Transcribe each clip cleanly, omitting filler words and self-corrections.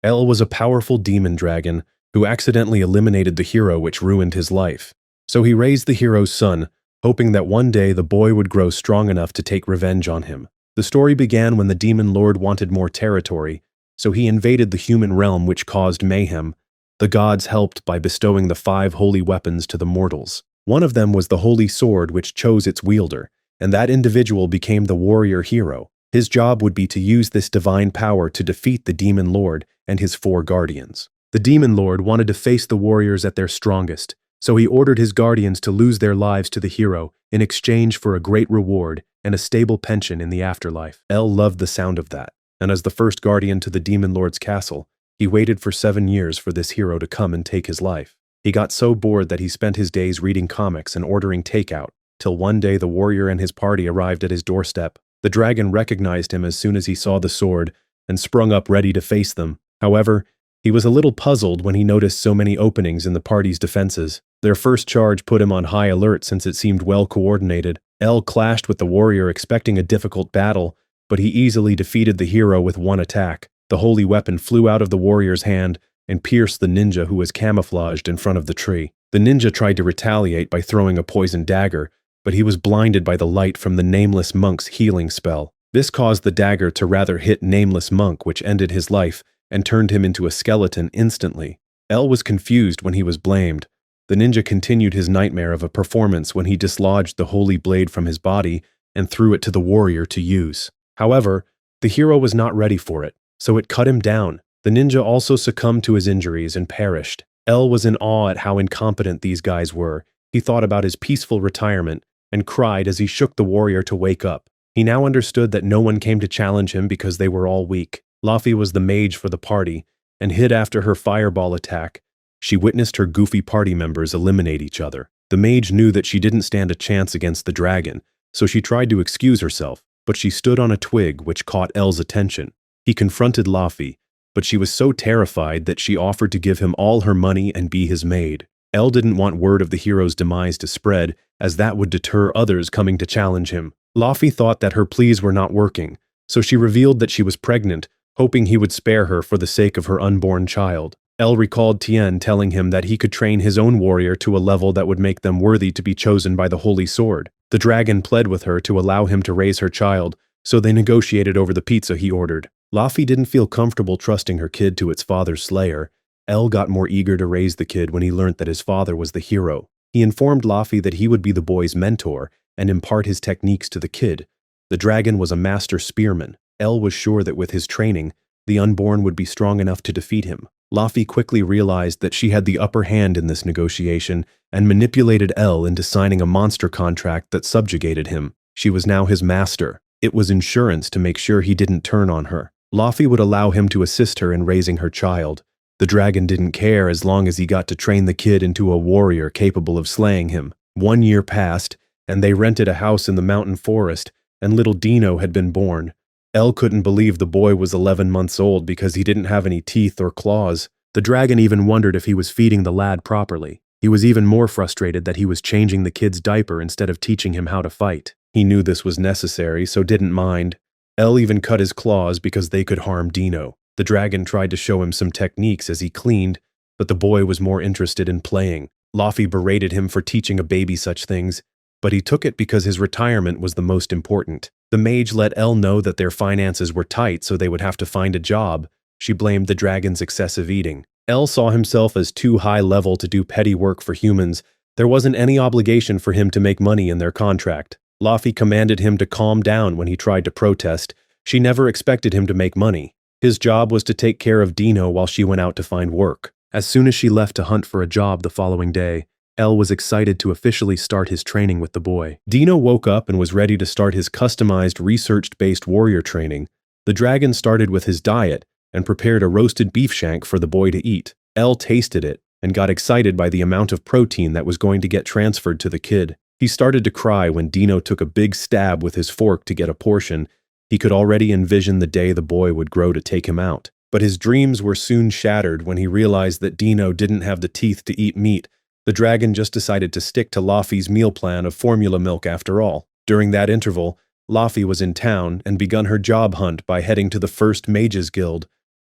El was a powerful demon dragon who accidentally eliminated the hero, which ruined his life. So he raised the hero's son, hoping that one day the boy would grow strong enough to take revenge on him. The story began when the demon lord wanted more territory, so he invaded the human realm, which caused mayhem. The gods helped by bestowing the 5 holy weapons to the mortals. One of them was the holy sword, which chose its wielder, and that individual became the warrior hero. His job would be to use this divine power to defeat the demon lord and his 4 guardians. The demon lord wanted to face the warriors at their strongest, so he ordered his guardians to lose their lives to the hero in exchange for a great reward and a stable pension in the afterlife. El loved the sound of that, and as the first guardian to the demon lord's castle, he waited for 7 years for this hero to come and take his life. He got so bored that he spent his days reading comics and ordering takeout, till one day the warrior and his party arrived at his doorstep. The dragon recognized him as soon as he saw the sword and sprung up ready to face them. However, he was a little puzzled when he noticed so many openings in the party's defenses. Their first charge put him on high alert since it seemed well coordinated. El clashed with the warrior expecting a difficult battle, but he easily defeated the hero with one attack. The holy weapon flew out of the warrior's hand and pierced the ninja who was camouflaged in front of the tree. The ninja tried to retaliate by throwing a poison dagger, but he was blinded by the light from the Nameless Monk's healing spell. This caused the dagger to rather hit Nameless Monk, which ended his life and turned him into a skeleton instantly. El was confused when he was blamed. The ninja continued his nightmare of a performance when he dislodged the holy blade from his body and threw it to the warrior to use. However, the hero was not ready for it, so it cut him down. The ninja also succumbed to his injuries and perished. El was in awe at how incompetent these guys were. He thought about his peaceful retirement and cried as he shook the warrior to wake up. He now understood that no one came to challenge him because they were all weak. Laufey was the mage for the party and hid after her fireball attack. She witnessed her goofy party members eliminate each other. The mage knew that she didn't stand a chance against the dragon, so she tried to excuse herself, but she stood on a twig which caught El's attention. He confronted Laufey, but she was so terrified that she offered to give him all her money and be his maid. El didn't want word of the hero's demise to spread, as that would deter others coming to challenge him. Laufey thought that her pleas were not working, so she revealed that she was pregnant, hoping he would spare her for the sake of her unborn child. El recalled Tien telling him that he could train his own warrior to a level that would make them worthy to be chosen by the holy sword. The dragon pled with her to allow him to raise her child, so they negotiated over the pizza he ordered. Laufey didn't feel comfortable trusting her kid to its father's slayer. El got more eager to raise the kid when he learned that his father was the hero. He informed Laufey that he would be the boy's mentor and impart his techniques to the kid. The dragon was a master spearman. El was sure that with his training, the unborn would be strong enough to defeat him. Laufey quickly realized that she had the upper hand in this negotiation and manipulated El into signing a monster contract that subjugated him. She was now his master. It was insurance to make sure he didn't turn on her. Laufey would allow him to assist her in raising her child. The dragon didn't care as long as he got to train the kid into a warrior capable of slaying him. 1 year passed, and they rented a house in the mountain forest, and little Dino had been born. El couldn't believe the boy was 11 months old because he didn't have any teeth or claws. The dragon even wondered if he was feeding the lad properly. He was even more frustrated that he was changing the kid's diaper instead of teaching him how to fight. He knew this was necessary, so didn't mind. El even cut his claws because they could harm Dino. The dragon tried to show him some techniques as he cleaned, but the boy was more interested in playing. Laufey berated him for teaching a baby such things, but he took it because his retirement was the most important. The mage let El know that their finances were tight, so they would have to find a job. She blamed the dragon's excessive eating. El saw himself as too high level to do petty work for humans. There wasn't any obligation for him to make money in their contract. Laufey commanded him to calm down when he tried to protest. She never expected him to make money. His job was to take care of Dino while she went out to find work. As soon as she left to hunt for a job the following day, El was excited to officially start his training with the boy. Dino woke up and was ready to start his customized, research-based warrior training. The dragon started with his diet and prepared a roasted beef shank for the boy to eat. El tasted it and got excited by the amount of protein that was going to get transferred to the kid. He started to cry when Dino took a big stab with his fork to get a portion. He could already envision the day the boy would grow to take him out. But his dreams were soon shattered when he realized that Dino didn't have the teeth to eat meat. The dragon just decided to stick to Laufey's meal plan of formula milk after all. During that interval, Laufey was in town and begun her job hunt by heading to the First Mages Guild.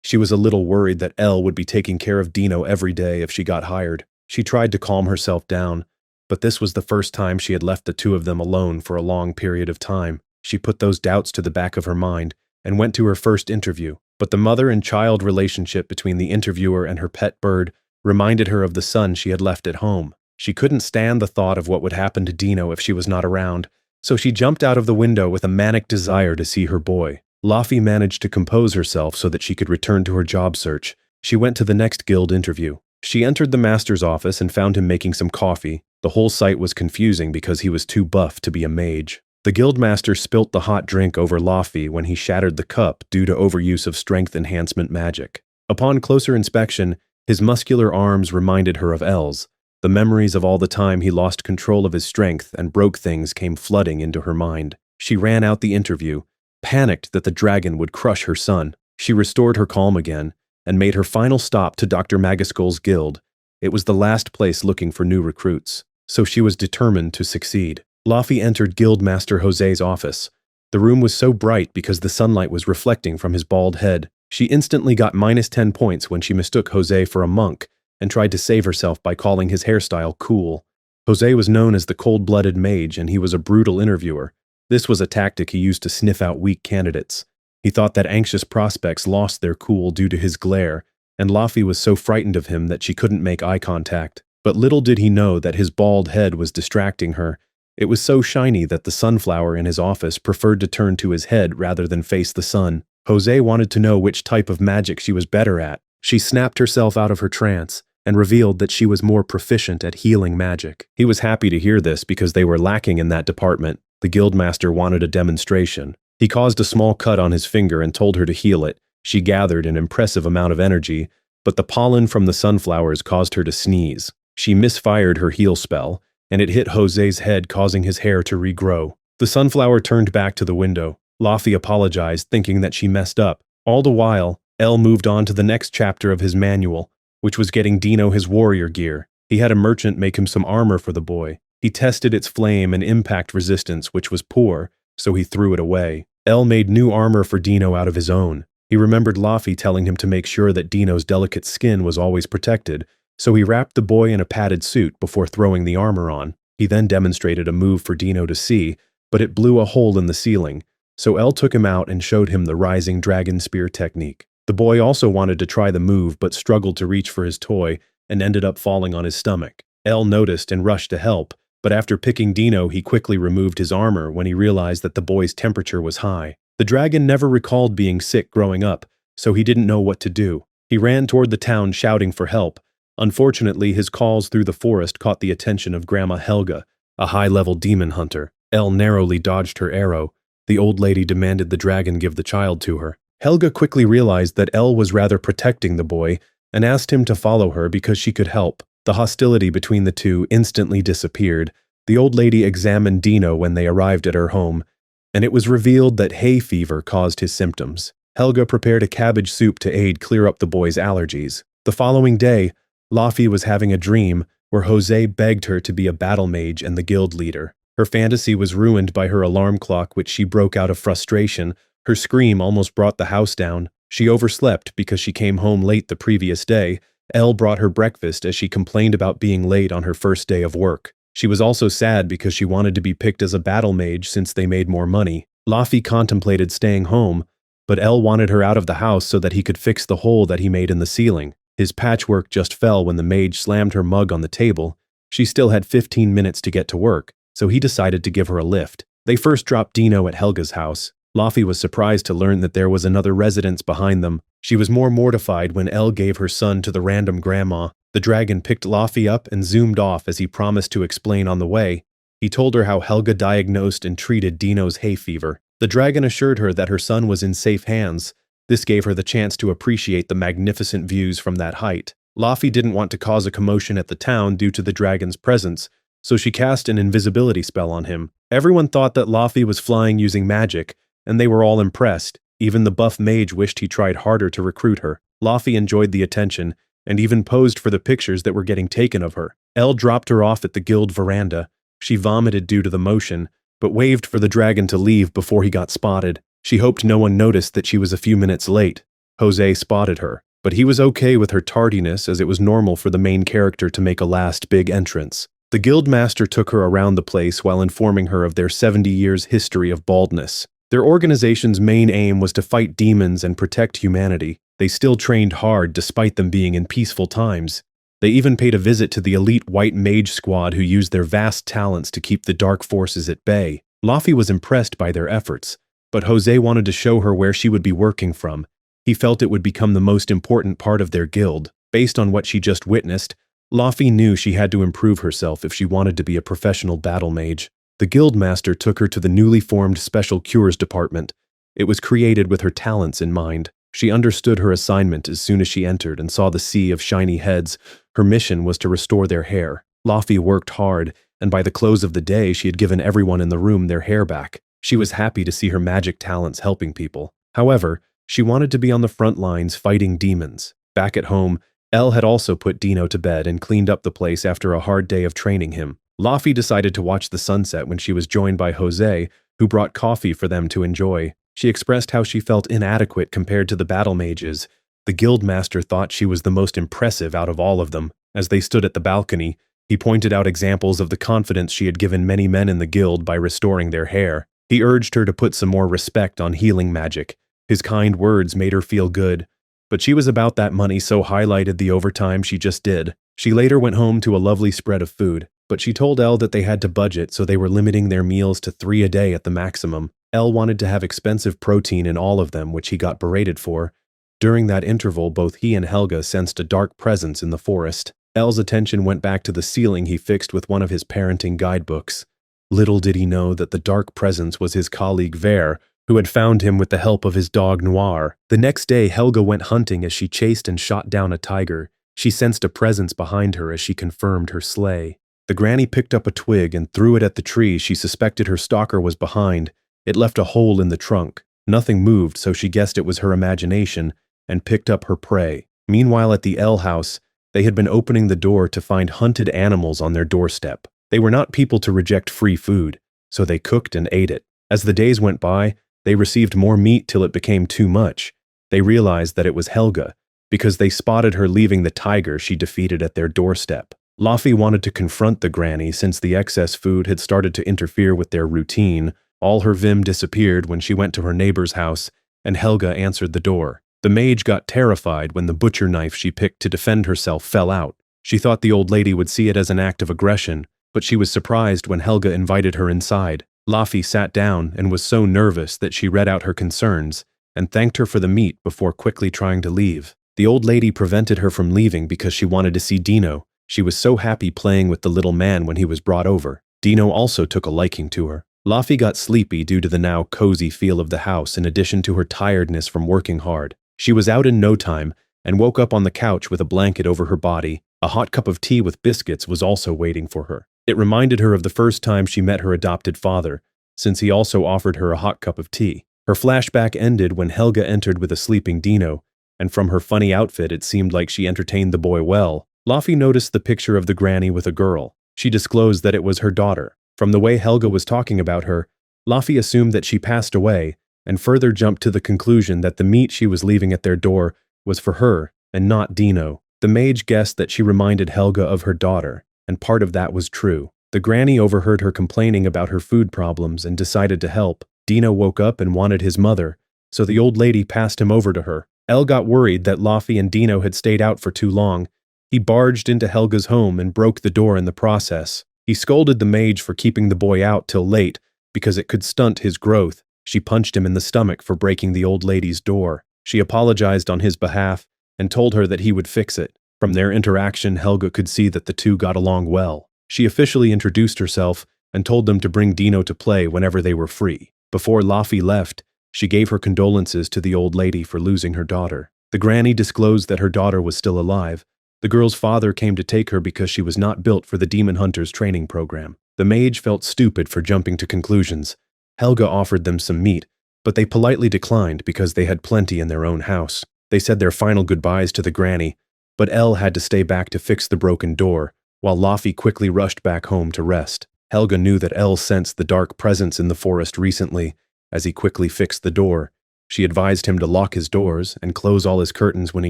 She was a little worried that Elle would be taking care of Dino every day if she got hired. She tried to calm herself down, but this was the first time she had left the two of them alone for a long period of time. She put those doubts to the back of her mind and went to her first interview. But the mother and child relationship between the interviewer and her pet bird reminded her of the son she had left at home. She couldn't stand the thought of what would happen to Dino if she was not around, so she jumped out of the window with a manic desire to see her boy. Laufey managed to compose herself so that she could return to her job search. She went to the next guild interview. She entered the master's office and found him making some coffee. The whole sight was confusing because he was too buff to be a mage. The guildmaster spilt the hot drink over Laufey when he shattered the cup due to overuse of strength enhancement magic. Upon closer inspection, his muscular arms reminded her of Elle's. The memories of all the time he lost control of his strength and broke things came flooding into her mind. She ran out the interview, panicked that the dragon would crush her son. She restored her calm again and made her final stop to Dr. Magiskull's guild. It was the last place looking for new recruits, so she was determined to succeed. Laufey entered Guildmaster Jose's office. The room was so bright because the sunlight was reflecting from his bald head. She instantly got -10 points when she mistook Jose for a monk and tried to save herself by calling his hairstyle cool. Jose was known as the cold-blooded mage, and he was a brutal interviewer. This was a tactic he used to sniff out weak candidates. He thought that anxious prospects lost their cool due to his glare, and Laufey was so frightened of him that she couldn't make eye contact. But little did he know that his bald head was distracting her. It was so shiny that the sunflower in his office preferred to turn to his head rather than face the sun. Jose wanted to know which type of magic she was better at. She snapped herself out of her trance and revealed that she was more proficient at healing magic. He was happy to hear this because they were lacking in that department. The guildmaster wanted a demonstration. He caused a small cut on his finger and told her to heal it. She gathered an impressive amount of energy, but the pollen from the sunflowers caused her to sneeze. She misfired her heal spell, and it hit Jose's head, causing his hair to regrow. The sunflower turned back to the window. Laufey apologized, thinking that she messed up. All the while, Elle moved on to the next chapter of his manual, which was getting Dino his warrior gear. He had a merchant make him some armor for the boy. He tested its flame and impact resistance, which was poor, so he threw it away. Elle made new armor for Dino out of his own. He remembered Laufey telling him to make sure that Dino's delicate skin was always protected, so he wrapped the boy in a padded suit before throwing the armor on. He then demonstrated a move for Dino to see, but it blew a hole in the ceiling, so Elle took him out and showed him the rising dragon spear technique. The boy also wanted to try the move but struggled to reach for his toy and ended up falling on his stomach. Elle noticed and rushed to help, but after picking Dino, he quickly removed his armor when he realized that the boy's temperature was high. The dragon never recalled being sick growing up, so he didn't know what to do. He ran toward the town shouting for help. Unfortunately, his calls through the forest caught the attention of Grandma Helga, a high-level demon hunter. Elle narrowly dodged her arrow. The old lady demanded the dragon give the child to her. Helga quickly realized that Elle was rather protecting the boy and asked him to follow her because she could help. The hostility between the two instantly disappeared. The old lady examined Dino when they arrived at her home, and it was revealed that hay fever caused his symptoms. Helga prepared a cabbage soup to aid clear up the boy's allergies. The following day, Laufey was having a dream where Jose begged her to be a battle mage and the guild leader. Her fantasy was ruined by her alarm clock, which she broke out of frustration. Her scream almost brought the house down. She overslept because she came home late the previous day. Elle brought her breakfast as she complained about being late on her first day of work. She was also sad because she wanted to be picked as a battle mage since they made more money. Laufey contemplated staying home, but Elle wanted her out of the house so that he could fix the hole that he made in the ceiling. His patchwork just fell when the mage slammed her mug on the table. She still had 15 minutes to get to work, so he decided to give her a lift. They first dropped Dino at Helga's house. Laufey was surprised to learn that there was another residence behind them. She was more mortified when Elle gave her son to the random grandma. The dragon picked Laufey up and zoomed off as he promised to explain on the way. He told her how Helga diagnosed and treated Dino's hay fever. The dragon assured her that her son was in safe hands. This gave her the chance to appreciate the magnificent views from that height. Laufey didn't want to cause a commotion at the town due to the dragon's presence, so she cast an invisibility spell on him. Everyone thought that Laufey was flying using magic, and they were all impressed. Even the buff mage wished he tried harder to recruit her. Laufey enjoyed the attention, and even posed for the pictures that were getting taken of her. Elle dropped her off at the guild veranda. She vomited due to the motion, but waved for the dragon to leave before he got spotted. She hoped no one noticed that she was a few minutes late. Jose spotted her, but he was okay with her tardiness as it was normal for the main character to make a last big entrance. The guildmaster took her around the place while informing her of their 70 years history of baldness. Their organization's main aim was to fight demons and protect humanity. They still trained hard despite them being in peaceful times. They even paid a visit to the elite white mage squad who used their vast talents to keep the dark forces at bay. Laffy was impressed by their efforts, but Jose wanted to show her where she would be working from. He felt it would become the most important part of their guild. Based on what she just witnessed, Laffy knew she had to improve herself if she wanted to be a professional battle mage. The guildmaster took her to the newly formed Special Cures department. It was created with her talents in mind. She understood her assignment as soon as she entered and saw the sea of shiny heads. Her mission was to restore their hair. Laffy worked hard, and by the close of the day she had given everyone in the room their hair back. She was happy to see her magic talents helping people. However, she wanted to be on the front lines fighting demons. Back at home, Elle had also put Dino to bed and cleaned up the place after a hard day of training him. Laffy decided to watch the sunset when she was joined by Jose, who brought coffee for them to enjoy. She expressed how she felt inadequate compared to the battle mages. The guildmaster thought she was the most impressive out of all of them. As they stood at the balcony, he pointed out examples of the confidence she had given many men in the guild by restoring their hair. He urged her to put some more respect on healing magic. His kind words made her feel good. But she was about that money, so highlighted the overtime she just did. She later went home to a lovely spread of food, but she told Elle that they had to budget, so they were limiting their meals to 3 a day at the maximum. Elle wanted to have expensive protein in all of them, which he got berated for. During that interval, both he and Helga sensed a dark presence in the forest. Elle's attention went back to the ceiling he fixed with one of his parenting guidebooks. Little did he know that the dark presence was his colleague Vere, who had found him with the help of his dog Noir. The next day, Helga went hunting as she chased and shot down a tiger. She sensed a presence behind her as she confirmed her slay. The granny picked up a twig and threw it at the tree she suspected her stalker was behind. It left a hole in the trunk. Nothing moved, so she guessed it was her imagination and picked up her prey. Meanwhile, at the L house, they had been opening the door to find hunted animals on their doorstep. They were not people to reject free food, so they cooked and ate it. As the days went by, they received more meat till it became too much. They realized that it was Helga, because they spotted her leaving the tiger she defeated at their doorstep. Laffy wanted to confront the granny since the excess food had started to interfere with their routine. All her vim disappeared when she went to her neighbor's house, and Helga answered the door. The mage got terrified when the butcher knife she picked to defend herself fell out. She thought the old lady would see it as an act of aggression, but she was surprised when Helga invited her inside. Laffy sat down and was so nervous that she read out her concerns and thanked her for the meat before quickly trying to leave. The old lady prevented her from leaving because she wanted to see Dino. She was so happy playing with the little man when he was brought over. Dino also took a liking to her. Laffy got sleepy due to the now cozy feel of the house in addition to her tiredness from working hard. She was out in no time and woke up on the couch with a blanket over her body. A hot cup of tea with biscuits was also waiting for her. It reminded her of the first time she met her adopted father, since he also offered her a hot cup of tea. Her flashback ended when Helga entered with a sleeping Dino, and from her funny outfit it seemed like she entertained the boy well. Laffy noticed the picture of the granny with a girl. She disclosed that it was her daughter. From the way Helga was talking about her, Laffy assumed that she passed away, and further jumped to the conclusion that the meat she was leaving at their door was for her and not Dino. The mage guessed that she reminded Helga of her daughter, and part of that was true. The granny overheard her complaining about her food problems and decided to help. Dino woke up and wanted his mother, so the old lady passed him over to her. Elle got worried that Laffy and Dino had stayed out for too long. He barged into Helga's home and broke the door in the process. He scolded the mage for keeping the boy out till late because it could stunt his growth. She punched him in the stomach for breaking the old lady's door. She apologized on his behalf and told her that he would fix it. From their interaction, Helga could see that the two got along well. She officially introduced herself and told them to bring Dino to play whenever they were free. Before Laffy left, she gave her condolences to the old lady for losing her daughter. The granny disclosed that her daughter was still alive. The girl's father came to take her because she was not built for the Demon Hunter's training program. The mage felt stupid for jumping to conclusions. Helga offered them some meat, but they politely declined because they had plenty in their own house. They said their final goodbyes to the granny, but Elle had to stay back to fix the broken door, while Laffy quickly rushed back home to rest. Helga knew that Elle sensed the dark presence in the forest recently. As he quickly fixed the door, She advised him to lock his doors and close all his curtains when he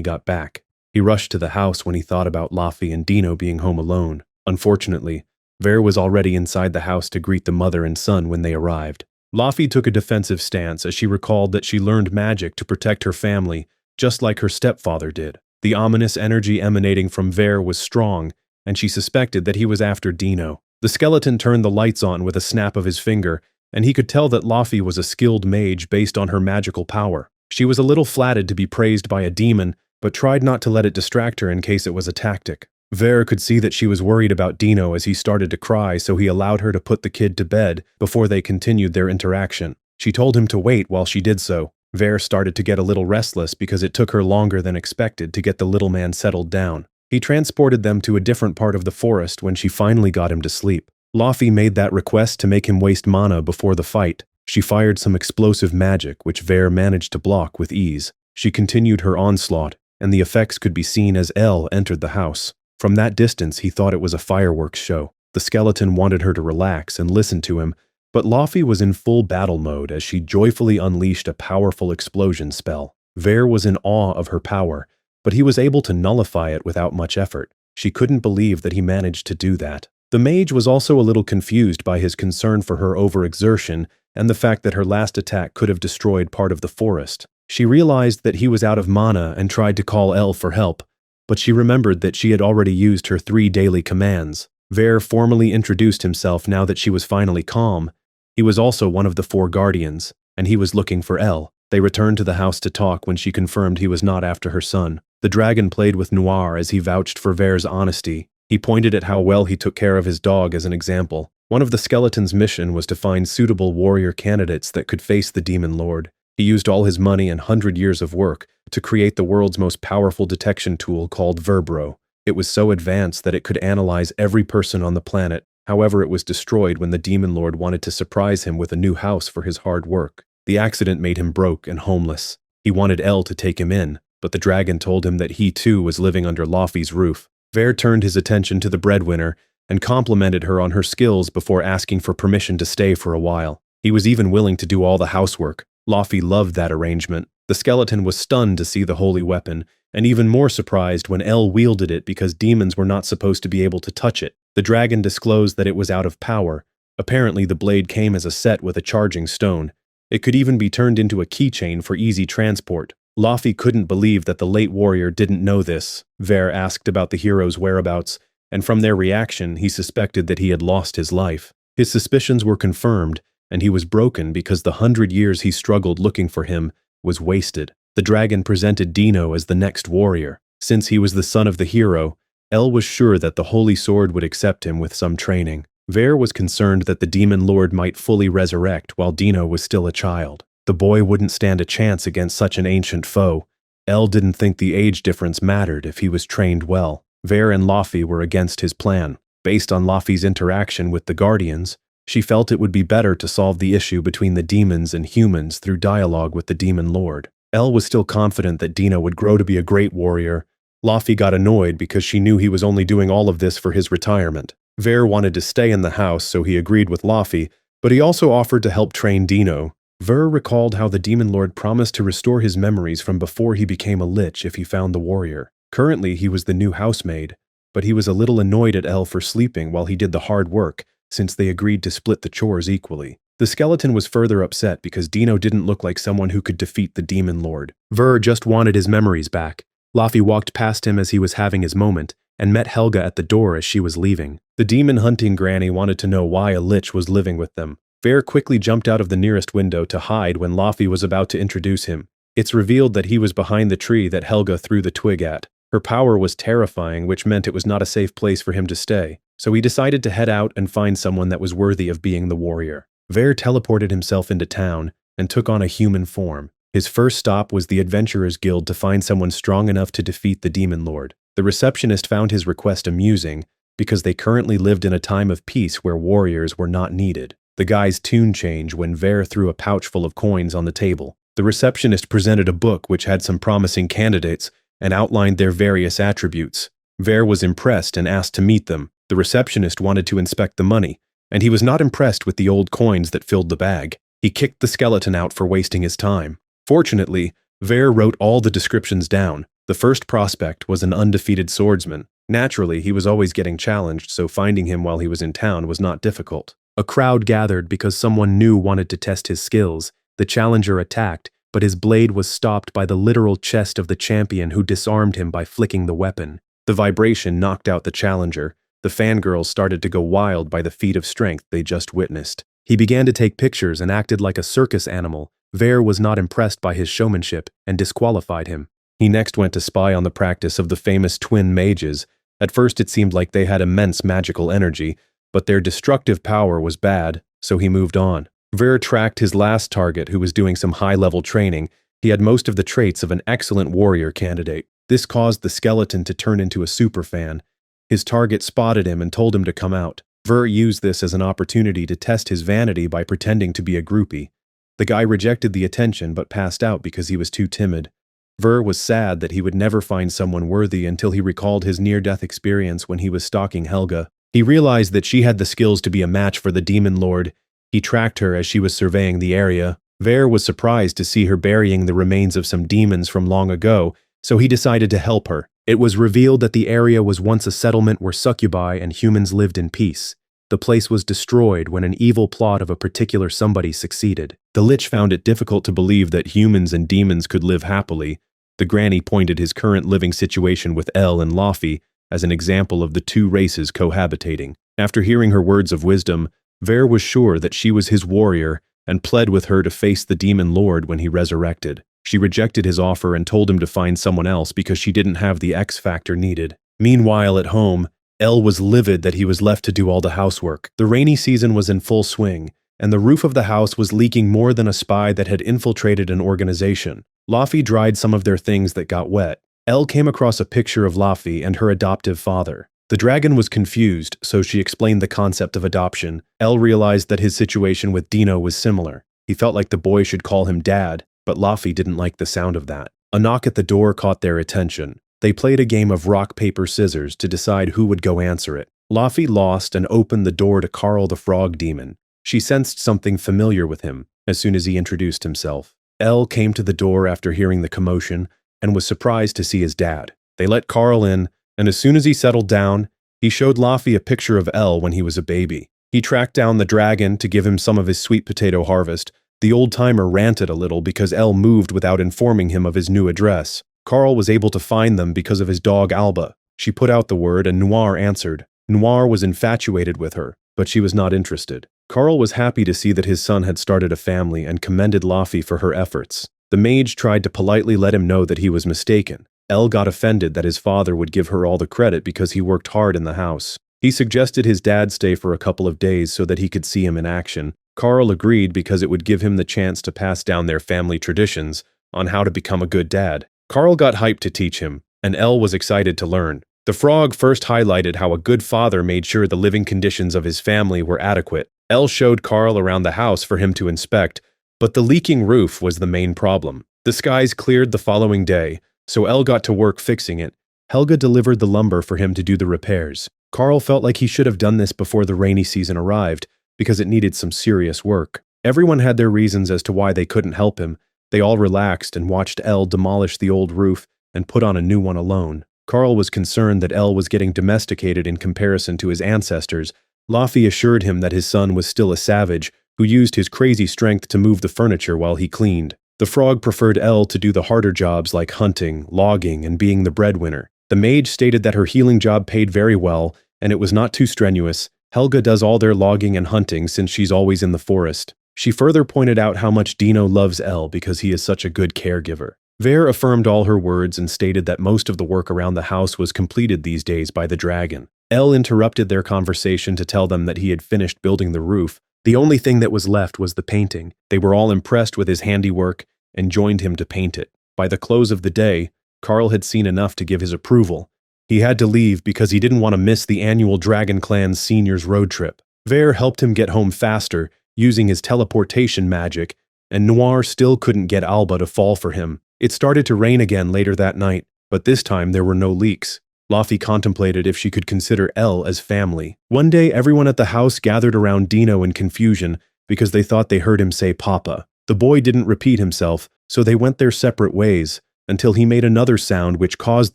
got back. He rushed to the house when he thought about Laffy and Dino being home alone. Unfortunately, Ver was already inside the house to greet the mother and son when they arrived. Laffy took a defensive stance as she recalled that she learned magic to protect her family, just like her stepfather did. The ominous energy emanating from Ver was strong, and she suspected that he was after Dino. The skeleton turned the lights on with a snap of his finger, and he could tell that Laffy was a skilled mage based on her magical power. She was a little flattered to be praised by a demon, but tried not to let it distract her in case it was a tactic. Ver could see that she was worried about Dino as he started to cry, so he allowed her to put the kid to bed before they continued their interaction. She told him to wait while she did so. Ver started to get a little restless because it took her longer than expected to get the little man settled down. He transported them to a different part of the forest when she finally got him to sleep. Laffy made that request to make him waste mana before the fight. She fired some explosive magic, which Ver managed to block with ease. She continued her onslaught, and the effects could be seen as Elle entered the house. From that distance, he thought it was a fireworks show. The skeleton wanted her to relax and listen to him, but Laffy was in full battle mode as she joyfully unleashed a powerful explosion spell. Ver was in awe of her power, but he was able to nullify it without much effort. She couldn't believe that he managed to do that. The mage was also a little confused by his concern for her overexertion and the fact that her last attack could have destroyed part of the forest. She realized that he was out of mana and tried to call Elle for help, but she remembered that she had already used her 3 daily commands. Ver formally introduced himself now that she was finally calm. He was also one of the 4 guardians, and he was looking for Elle. They returned to the house to talk when she confirmed he was not after her son. The dragon played with Noir as he vouched for Ver's honesty. He pointed at how well he took care of his dog as an example. One of the skeleton's mission was to find suitable warrior candidates that could face the demon lord. He used all his money and 100 years of work to create the world's most powerful detection tool called Verbro. It was so advanced that it could analyze every person on the planet. However, it was destroyed when the demon lord wanted to surprise him with a new house for his hard work. The accident made him broke and homeless. He wanted Elle to take him in, but the dragon told him that he too was living under Laffy's roof. Ver turned his attention to the breadwinner and complimented her on her skills before asking for permission to stay for a while. He was even willing to do all the housework. Laffy loved that arrangement. The skeleton was stunned to see the holy weapon, and even more surprised when Elle wielded it because demons were not supposed to be able to touch it. The dragon disclosed that it was out of power. Apparently, the blade came as a set with a charging stone. It could even be turned into a keychain for easy transport. Laffy couldn't believe that the late warrior didn't know this. Ver asked about the hero's whereabouts, and from their reaction, he suspected that he had lost his life. His suspicions were confirmed, and he was broken because the 100 years he struggled looking for him was wasted. The dragon presented Dino as the next warrior. Since he was the son of the hero, Elle was sure that the holy sword would accept him with some training. Ver was concerned that the demon lord might fully resurrect while Dino was still a child. The boy wouldn't stand a chance against such an ancient foe. Elle didn't think the age difference mattered if he was trained well. Ver and Laffy were against his plan. Based on Laffy's interaction with the Guardians, she felt it would be better to solve the issue between the demons and humans through dialogue with the demon lord. Elle was still confident that Dino would grow to be a great warrior. Laffy got annoyed because she knew he was only doing all of this for his retirement. Ver wanted to stay in the house, so he agreed with Laffy, but he also offered to help train Dino. Ver recalled how the demon lord promised to restore his memories from before he became a lich if he found the warrior. Currently, he was the new housemaid, but he was a little annoyed at Elle for sleeping while he did the hard work, since they agreed to split the chores equally. The skeleton was further upset because Dino didn't look like someone who could defeat the demon lord. Ver just wanted his memories back. Laffy walked past him as he was having his moment, and met Helga at the door as she was leaving. The demon-hunting granny wanted to know why a lich was living with them. Ver quickly jumped out of the nearest window to hide when Laffy was about to introduce him. It's revealed that he was behind the tree that Helga threw the twig at. Her power was terrifying, which meant it was not a safe place for him to stay, so he decided to head out and find someone that was worthy of being the warrior. Ver teleported himself into town and took on a human form. His first stop was the Adventurers Guild to find someone strong enough to defeat the Demon Lord. The receptionist found his request amusing because they currently lived in a time of peace where warriors were not needed. The guy's tune changed when Ver threw a pouch full of coins on the table. The receptionist presented a book which had some promising candidates and outlined their various attributes. Ver was impressed and asked to meet them. The receptionist wanted to inspect the money, and he was not impressed with the old coins that filled the bag. He kicked the skeleton out for wasting his time. Fortunately, Ver wrote all the descriptions down. The first prospect was an undefeated swordsman. Naturally, he was always getting challenged, so finding him while he was in town was not difficult. A crowd gathered because someone new wanted to test his skills. The challenger attacked, but his blade was stopped by the literal chest of the champion, who disarmed him by flicking the weapon. The vibration knocked out the challenger. The fangirls started to go wild by the feat of strength they just witnessed. He began to take pictures and acted like a circus animal. Ver was not impressed by his showmanship and disqualified him. He next went to spy on the practice of the famous twin mages. At first it seemed like they had immense magical energy, but their destructive power was bad, so he moved on. Ver tracked his last target, who was doing some high-level training. He had most of the traits of an excellent warrior candidate. This caused the skeleton to turn into a superfan. His target spotted him and told him to come out. Ver used this as an opportunity to test his vanity by pretending to be a groupie. The guy rejected the attention but passed out because he was too timid. Ver was sad that he would never find someone worthy until he recalled his near-death experience when he was stalking Helga. He realized that she had the skills to be a match for the demon lord. He tracked her as she was surveying the area. Ver was surprised to see her burying the remains of some demons from long ago, so he decided to help her. It was revealed that the area was once a settlement where succubi and humans lived in peace. The place was destroyed when an evil plot of a particular somebody succeeded. The Lich found it difficult to believe that humans and demons could live happily. The granny pointed his current living situation with El and Laufey as an example of the two races cohabitating. After hearing her words of wisdom, Ver was sure that she was his warrior and pled with her to face the demon lord when he resurrected. She rejected his offer and told him to find someone else because she didn't have the X factor needed. Meanwhile, at home, El was livid that he was left to do all the housework. The rainy season was in full swing, and the roof of the house was leaking more than a spy that had infiltrated an organization. Laufey dried some of their things that got wet. El came across a picture of Laufey and her adoptive father. The dragon was confused, so she explained the concept of adoption. El realized that his situation with Dino was similar. He felt like the boy should call him dad, but Laufey didn't like the sound of that. A knock at the door caught their attention. They played a game of rock, paper, scissors to decide who would go answer it. Laufey lost and opened the door to Carl the frog demon. She sensed something familiar with him as soon as he introduced himself. El came to the door after hearing the commotion and was surprised to see his dad. They let Carl in, and as soon as he settled down, he showed Laufey a picture of El when he was a baby. He tracked down the dragon to give him some of his sweet potato harvest. The old-timer ranted a little because El moved without informing him of his new address. Carl was able to find them because of his dog Alba. She put out the word and Noir answered. Noir was infatuated with her, but she was not interested. Carl was happy to see that his son had started a family and commended Laufey for her efforts. The mage tried to politely let him know that he was mistaken. El got offended that his father would give her all the credit because he worked hard in the house. He suggested his dad stay for a couple of days so that he could see him in action. Carl agreed because it would give him the chance to pass down their family traditions on how to become a good dad. Carl got hyped to teach him, and El was excited to learn. The frog first highlighted how a good father made sure the living conditions of his family were adequate. El showed Carl around the house for him to inspect, but the leaking roof was the main problem. The skies cleared the following day, so El got to work fixing it. Helga delivered the lumber for him to do the repairs. Carl felt like he should have done this before the rainy season arrived, because it needed some serious work. Everyone had their reasons as to why they couldn't help him. They all relaxed and watched El demolish the old roof and put on a new one alone. Carl was concerned that El was getting domesticated in comparison to his ancestors. Laufey assured him that his son was still a savage who used his crazy strength to move the furniture while he cleaned. The frog preferred El to do the harder jobs like hunting, logging, and being the breadwinner. The mage stated that her healing job paid very well, and it was not too strenuous. Helga does all their logging and hunting since she's always in the forest. She further pointed out how much Dino loves El because he is such a good caregiver. Ver affirmed all her words and stated that most of the work around the house was completed these days by the dragon. El interrupted their conversation to tell them that he had finished building the roof. The only thing that was left was the painting. They were all impressed with his handiwork and joined him to paint it. By the close of the day, Carl had seen enough to give his approval. He had to leave because he didn't want to miss the annual Dragon Clan's seniors road trip. Ver helped him get home faster, using his teleportation magic, and Noir still couldn't get Alba to fall for him. It started to rain again later that night, but this time there were no leaks. Laufey contemplated if she could consider El as family. One day, everyone at the house gathered around Dino in confusion because they thought they heard him say Papa. The boy didn't repeat himself, so they went their separate ways, until he made another sound which caused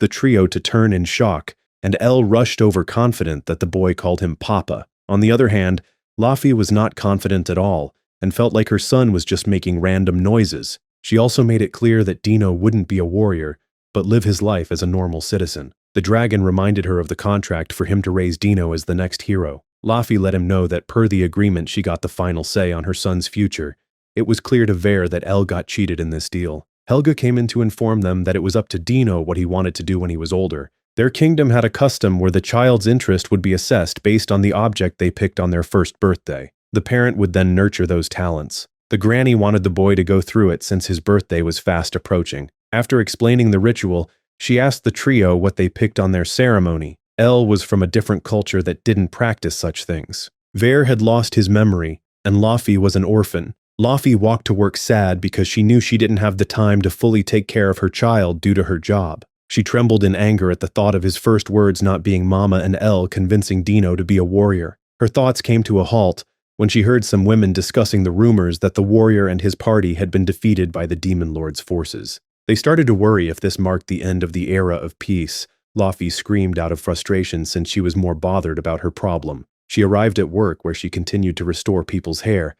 the trio to turn in shock, and Elle rushed over confident that the boy called him Papa. On the other hand, Laufey was not confident at all, and felt like her son was just making random noises. She also made it clear that Dino wouldn't be a warrior, but live his life as a normal citizen. The dragon reminded her of the contract for him to raise Dino as the next hero. Laufey let him know that per the agreement she got the final say on her son's future. It was clear to Ver that Elle got cheated in this deal. Helga came in to inform them that it was up to Dino what he wanted to do when he was older. Their kingdom had a custom where the child's interest would be assessed based on the object they picked on their first birthday. The parent would then nurture those talents. The granny wanted the boy to go through it since his birthday was fast approaching. After explaining the ritual, she asked the trio what they picked on their ceremony. Elle was from a different culture that didn't practice such things. Ver had lost his memory, and Laufey was an orphan. Laufey walked to work sad because she knew she didn't have the time to fully take care of her child due to her job. She trembled in anger at the thought of his first words not being Mama and Elle convincing Dino to be a warrior. Her thoughts came to a halt when she heard some women discussing the rumors that the warrior and his party had been defeated by the Demon Lord's forces. They started to worry if this marked the end of the era of peace. Laufey screamed out of frustration since she was more bothered about her problem. She arrived at work where she continued to restore people's hair,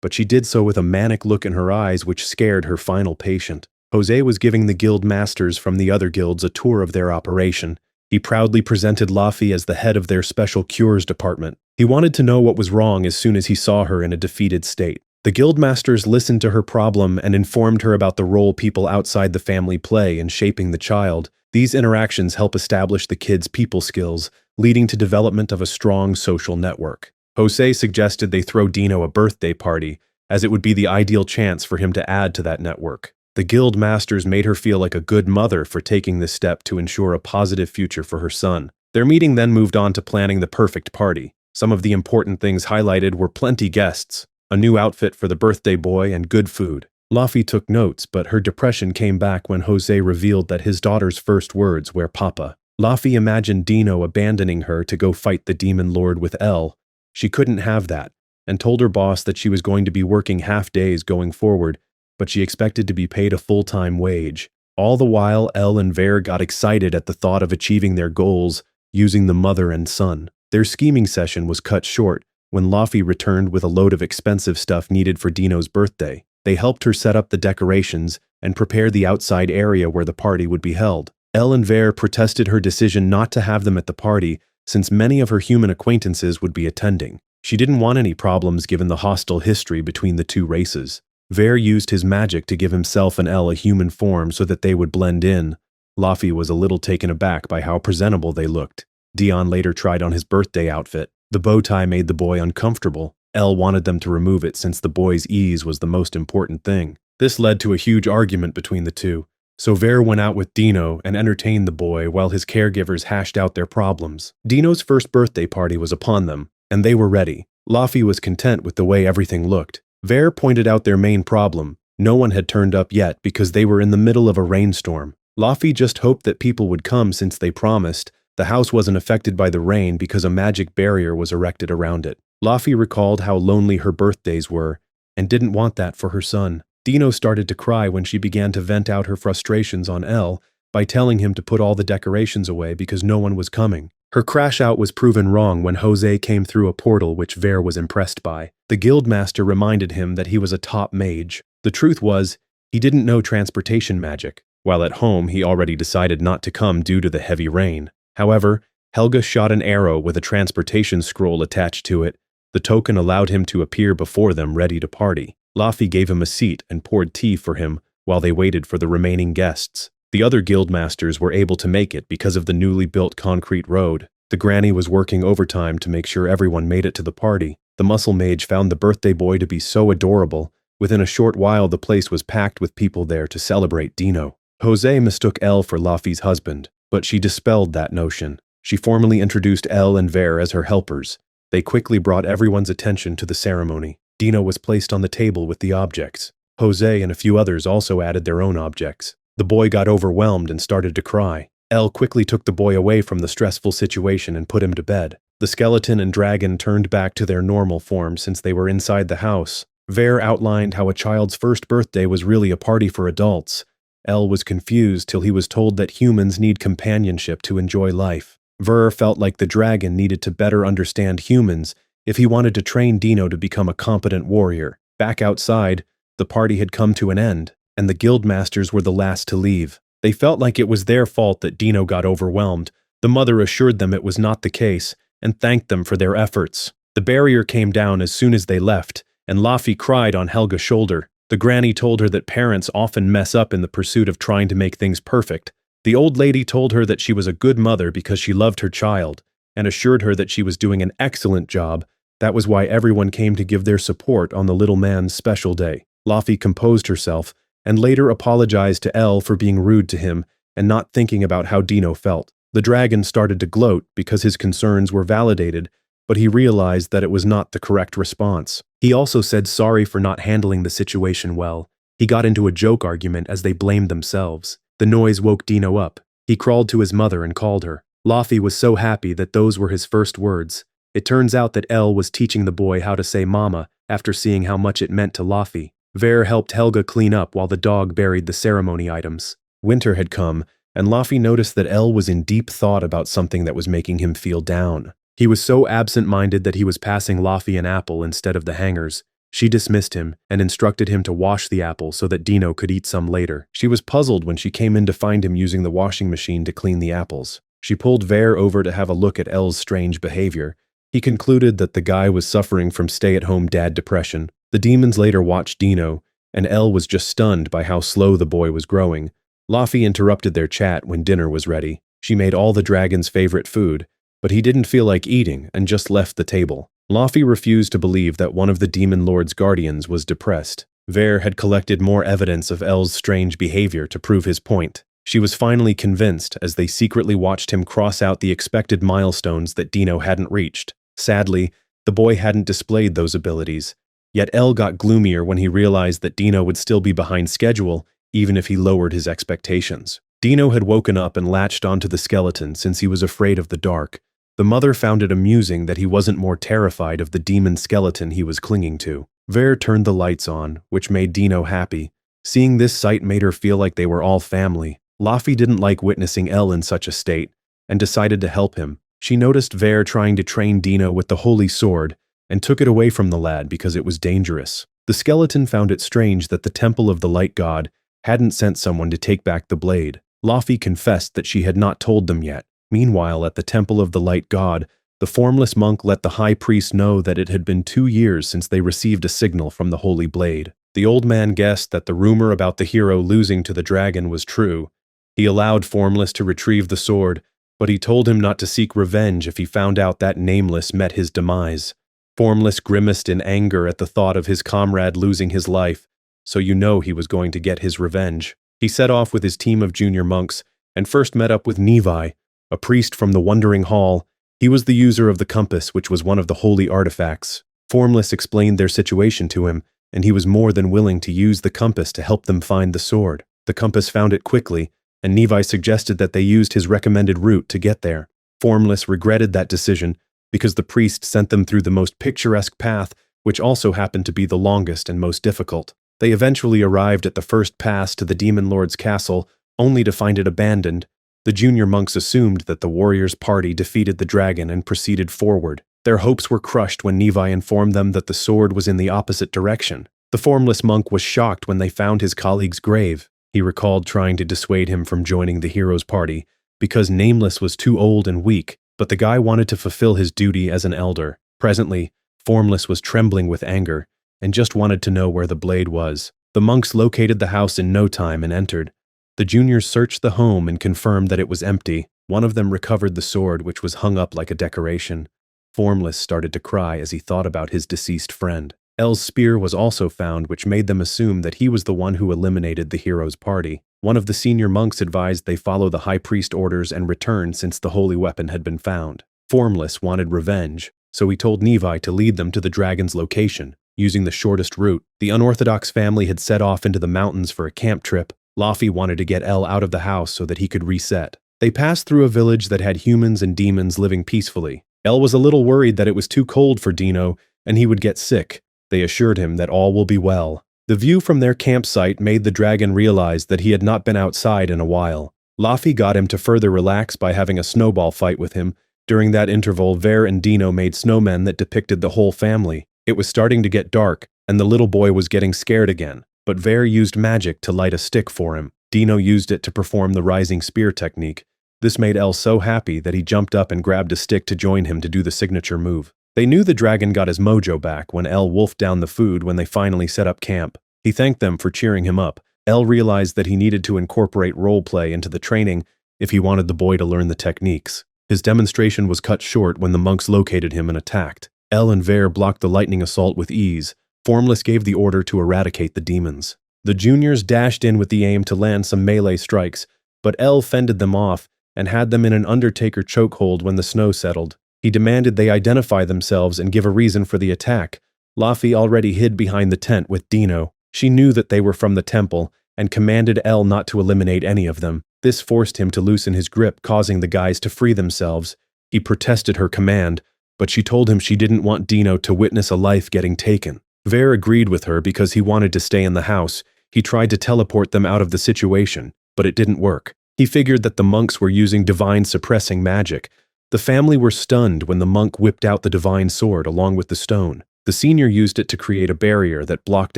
but she did so with a manic look in her eyes which scared her final patient. Jose was giving the guild masters from the other guilds a tour of their operation. He proudly presented Laufey as the head of their special cures department. He wanted to know what was wrong as soon as he saw her in a defeated state. The guildmasters listened to her problem and informed her about the role people outside the family play in shaping the child. These interactions help establish the kid's people skills, leading to development of a strong social network. Jose suggested they throw Dino a birthday party, as it would be the ideal chance for him to add to that network. The guild masters made her feel like a good mother for taking this step to ensure a positive future for her son. Their meeting then moved on to planning the perfect party. Some of the important things highlighted were plenty guests, a new outfit for the birthday boy, and good food. Laufey took notes, but her depression came back when Jose revealed that his daughter's first words were Papa. Laufey imagined Dino abandoning her to go fight the Demon Lord with Elle. She couldn't have that, and told her boss that she was going to be working half days going forward, but she expected to be paid a full-time wage. All the while, Elle and Ver got excited at the thought of achieving their goals using the mother and son. Their scheming session was cut short when Laufey returned with a load of expensive stuff needed for Dino's birthday. They helped her set up the decorations and prepare the outside area where the party would be held. Elle and Ver protested her decision not to have them at the party since many of her human acquaintances would be attending. She didn't want any problems given the hostile history between the two races. Ver used his magic to give himself and Elle a human form so that they would blend in. Laufey was a little taken aback by how presentable they looked. Dion later tried on his birthday outfit. The bow tie made the boy uncomfortable. Elle wanted them to remove it since the boy's ease was the most important thing. This led to a huge argument between the two, so Ver went out with Dino and entertained the boy while his caregivers hashed out their problems. Dino's first birthday party was upon them, and they were ready. Laufey was content with the way everything looked. Ver pointed out their main problem. No one had turned up yet because they were in the middle of a rainstorm. Laufey just hoped that people would come since they promised. The house wasn't affected by the rain because a magic barrier was erected around it. Laufey recalled how lonely her birthdays were and didn't want that for her son. Dino started to cry when she began to vent out her frustrations on Elle by telling him to put all the decorations away because no one was coming. Her crash out was proven wrong when Jose came through a portal which Ver was impressed by. The guildmaster reminded him that he was a top mage. The truth was, he didn't know transportation magic. While at home, he already decided not to come due to the heavy rain. However, Helga shot an arrow with a transportation scroll attached to it. The token allowed him to appear before them ready to party. Laufey gave him a seat and poured tea for him while they waited for the remaining guests. The other guildmasters were able to make it because of the newly built concrete road. The granny was working overtime to make sure everyone made it to the party. The muscle mage found the birthday boy to be so adorable. Within a short while, the place was packed with people there to celebrate Dino. Jose mistook Elle for Laufey's husband, but she dispelled that notion. She formally introduced Elle and Ver as her helpers. They quickly brought everyone's attention to the ceremony. Dino was placed on the table with the objects. Jose and a few others also added their own objects. The boy got overwhelmed and started to cry. Elle quickly took the boy away from the stressful situation and put him to bed. The skeleton and dragon turned back to their normal form since they were inside the house. Ver outlined how a child's first birthday was really a party for adults. El was confused till he was told that humans need companionship to enjoy life. Ver felt like the dragon needed to better understand humans if he wanted to train Dino to become a competent warrior. Back outside, the party had come to an end, and the guildmasters were the last to leave. They felt like it was their fault that Dino got overwhelmed. The mother assured them it was not the case, and thanked them for their efforts. The barrier came down as soon as they left, and Laffy cried on Helga's shoulder. The granny told her that parents often mess up in the pursuit of trying to make things perfect. The old lady told her that she was a good mother because she loved her child, and assured her that she was doing an excellent job. That was why everyone came to give their support on the little man's special day. Laffy composed herself, and later apologized to El for being rude to him and not thinking about how Dino felt. The dragon started to gloat because his concerns were validated, but he realized that it was not the correct response. He also said sorry for not handling the situation well. He got into a joke argument as they blamed themselves. The noise woke Dino up. He crawled to his mother and called her. Laffy was so happy that those were his first words. It turns out that El was teaching the boy how to say mama after seeing how much it meant to Laffy. Ver helped Helga clean up while the dog buried the ceremony items. Winter had come, and Laffy noticed that El was in deep thought about something that was making him feel down. He was so absent-minded that he was passing Laffy an apple instead of the hangers. She dismissed him and instructed him to wash the apple so that Dino could eat some later. She was puzzled when she came in to find him using the washing machine to clean the apples. She pulled Ver over to have a look at El's strange behavior. He concluded that the guy was suffering from stay-at-home dad depression. The demons later watched Dino, and El was just stunned by how slow the boy was growing. Laffy interrupted their chat when dinner was ready. She made all the dragon's favorite food, but he didn't feel like eating and just left the table. Laffy refused to believe that one of the demon lord's guardians was depressed. Ver had collected more evidence of El's strange behavior to prove his point. She was finally convinced as they secretly watched him cross out the expected milestones that Dino hadn't reached. Sadly, the boy hadn't displayed those abilities. Yet El got gloomier when he realized that Dino would still be behind schedule, even if he lowered his expectations. Dino had woken up and latched onto the skeleton since he was afraid of the dark. The mother found it amusing that he wasn't more terrified of the demon skeleton he was clinging to. Ver turned the lights on, which made Dino happy. Seeing this sight made her feel like they were all family. Laffy didn't like witnessing El in such a state, and decided to help him. She noticed Ver trying to train Dino with the holy sword, and took it away from the lad because it was dangerous. The skeleton found it strange that the temple of the light god hadn't sent someone to take back the blade. Laffy confessed that she had not told them yet. Meanwhile, at the temple of the light god, the formless monk let the high priest know that it had been 2 years since they received a signal from the holy blade. The old man guessed that the rumor about the hero losing to the dragon was true. He allowed Formless to retrieve the sword, but he told him not to seek revenge if he found out that Nameless met his demise. Formless grimaced in anger at the thought of his comrade losing his life, so you know he was going to get his revenge. He set off with his team of junior monks and first met up with Nevi, a priest from the Wandering Hall. He was the user of the compass, which was one of the holy artifacts. Formless explained their situation to him, and he was more than willing to use the compass to help them find the sword. The compass found it quickly, and Nevi suggested that they used his recommended route to get there. Formless regretted that decision because the priest sent them through the most picturesque path, which also happened to be the longest and most difficult. They eventually arrived at the first pass to the Demon Lord's castle, only to find it abandoned. The junior monks assumed that the warriors' party defeated the dragon and proceeded forward. Their hopes were crushed when Nevi informed them that the sword was in the opposite direction. The formless monk was shocked when they found his colleague's grave. He recalled trying to dissuade him from joining the hero's party because Nameless was too old and weak, but the guy wanted to fulfill his duty as an elder. Presently, Formless was trembling with anger and just wanted to know where the blade was. The monks located the house in no time and entered. The juniors searched the home and confirmed that it was empty. One of them recovered the sword, which was hung up like a decoration. Formless started to cry as he thought about his deceased friend. El's spear was also found, which made them assume that he was the one who eliminated the hero's party. One of the senior monks advised they follow the high priest orders and return since the holy weapon had been found. Formless wanted revenge, so he told Nevi to lead them to the dragon's location, using the shortest route. The unorthodox family had set off into the mountains for a camp trip. Laffy wanted to get El out of the house so that he could reset. They passed through a village that had humans and demons living peacefully. El was a little worried that it was too cold for Dino and he would get sick, They assured him that all will be well. The view from their campsite made the dragon realize that he had not been outside in a while. Laffy got him to further relax by having a snowball fight with him. During that interval, Ver and Dino made snowmen that depicted the whole family. It was starting to get dark, and the little boy was getting scared again, but Ver used magic to light a stick for him. Dino used it to perform the rising spear technique. This made El so happy that he jumped up and grabbed a stick to join him to do the signature move. They knew the dragon got his mojo back when El wolfed down the food when they finally set up camp. He thanked them for cheering him up. El realized that he needed to incorporate roleplay into the training if he wanted the boy to learn the techniques. His demonstration was cut short when the monks located him and attacked. El and Ver blocked the lightning assault with ease. Formless gave the order to eradicate the demons. The juniors dashed in with the aim to land some melee strikes, but El fended them off and had them in an Undertaker chokehold when the snow settled. He demanded they identify themselves and give a reason for the attack. Laffy already hid behind the tent with Dino. She knew that they were from the temple and commanded El not to eliminate any of them. This forced him to loosen his grip, causing the guys to free themselves. He protested her command, but she told him she didn't want Dino to witness a life getting taken. Ver agreed with her because he wanted to stay in the house. He tried to teleport them out of the situation, but it didn't work. He figured that the monks were using divine suppressing magic. The family were stunned when the monk whipped out the divine sword along with the stone. The senior used it to create a barrier that blocked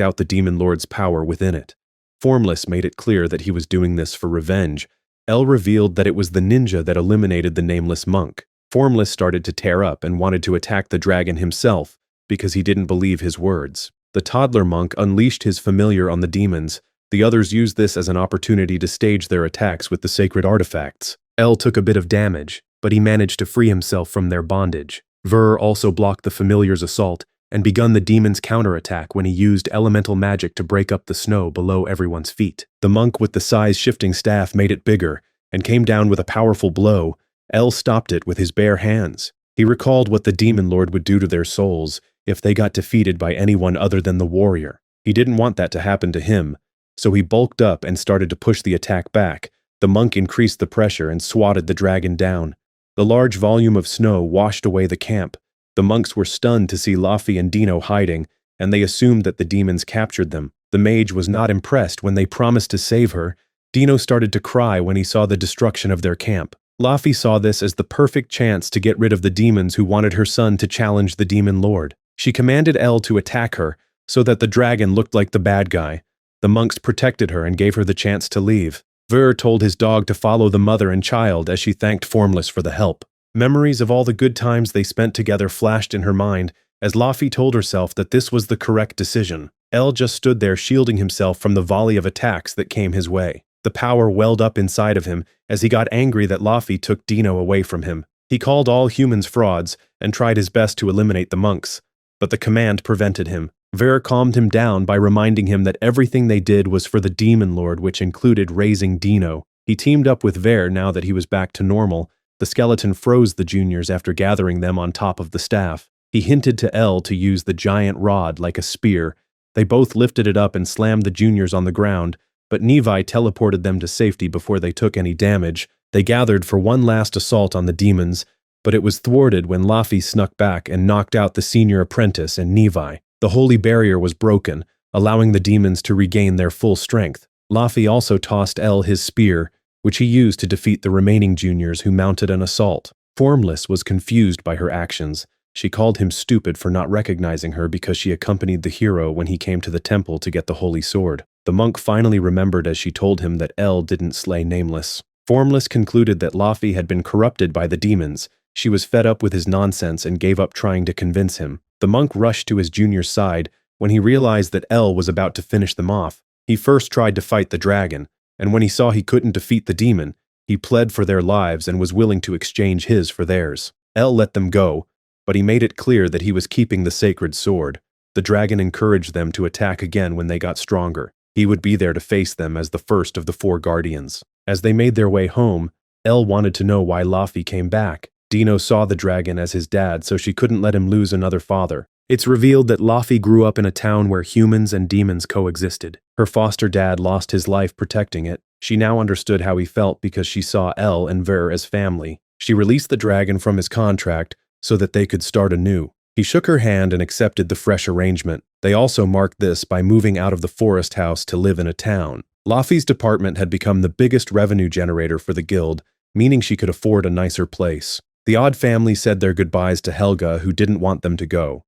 out the demon lord's power within it. Formless made it clear that he was doing this for revenge. El revealed that it was the ninja that eliminated the nameless monk. Formless started to tear up and wanted to attack the dragon himself because he didn't believe his words. The toddler monk unleashed his familiar on the demons. The others used this as an opportunity to stage their attacks with the sacred artifacts. El took a bit of damage, but he managed to free himself from their bondage. Ver also blocked the familiar's assault and begun the demon's counterattack when he used elemental magic to break up the snow below everyone's feet. The monk with the size-shifting staff made it bigger and came down with a powerful blow. El stopped it with his bare hands. He recalled what the demon lord would do to their souls if they got defeated by anyone other than the warrior. He didn't want that to happen to him, so he bulked up and started to push the attack back. The monk increased the pressure and swatted the dragon down. The large volume of snow washed away the camp. The monks were stunned to see Laffy and Dino hiding, and they assumed that the demons captured them. The mage was not impressed when they promised to save her. Dino started to cry when he saw the destruction of their camp. Laffy saw this as the perfect chance to get rid of the demons who wanted her son to challenge the demon lord. She commanded El to attack her so that the dragon looked like the bad guy. The monks protected her and gave her the chance to leave. Ver told his dog to follow the mother and child as she thanked Formless for the help. Memories of all the good times they spent together flashed in her mind as Laffy told herself that this was the correct decision. El just stood there shielding himself from the volley of attacks that came his way. The power welled up inside of him as he got angry that Laffy took Dino away from him. He called all humans frauds and tried his best to eliminate the monks, but the command prevented him. Ver calmed him down by reminding him that everything they did was for the demon lord, which included raising Dino. He teamed up with Ver now that he was back to normal. The skeleton froze the juniors after gathering them on top of the staff. He hinted to El to use the giant rod like a spear. They both lifted it up and slammed the juniors on the ground, but Nevi teleported them to safety before they took any damage. They gathered for one last assault on the demons, but it was thwarted when Laffy snuck back and knocked out the senior apprentice and Nevi. The holy barrier was broken, allowing the demons to regain their full strength. Laffy also tossed El his spear, which he used to defeat the remaining juniors who mounted an assault. Formless was confused by her actions. She called him stupid for not recognizing her because she accompanied the hero when he came to the temple to get the holy sword. The monk finally remembered as she told him that El didn't slay Nameless. Formless concluded that Laffy had been corrupted by the demons. She was fed up with his nonsense and gave up trying to convince him. The monk rushed to his junior's side when he realized that El was about to finish them off. He first tried to fight the dragon, and when he saw he couldn't defeat the demon, he pled for their lives and was willing to exchange his for theirs. El let them go, but he made it clear that he was keeping the sacred sword. The dragon encouraged them to attack again when they got stronger. He would be there to face them as the first of the 4 guardians. As they made their way home, El wanted to know why Laffy came back. Dino saw the dragon as his dad, so she couldn't let him lose another father. It's revealed that Laffy grew up in a town where humans and demons coexisted. Her foster dad lost his life protecting it. She now understood how he felt because she saw El and Ver as family. She released the dragon from his contract so that they could start anew. He shook her hand and accepted the fresh arrangement. They also marked this by moving out of the forest house to live in a town. Laufey's department had become the biggest revenue generator for the guild, meaning she could afford a nicer place. The Odd family said their goodbyes to Helga, who didn't want them to go.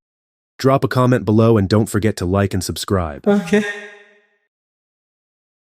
Drop a comment below and don't forget to like and subscribe. Okay.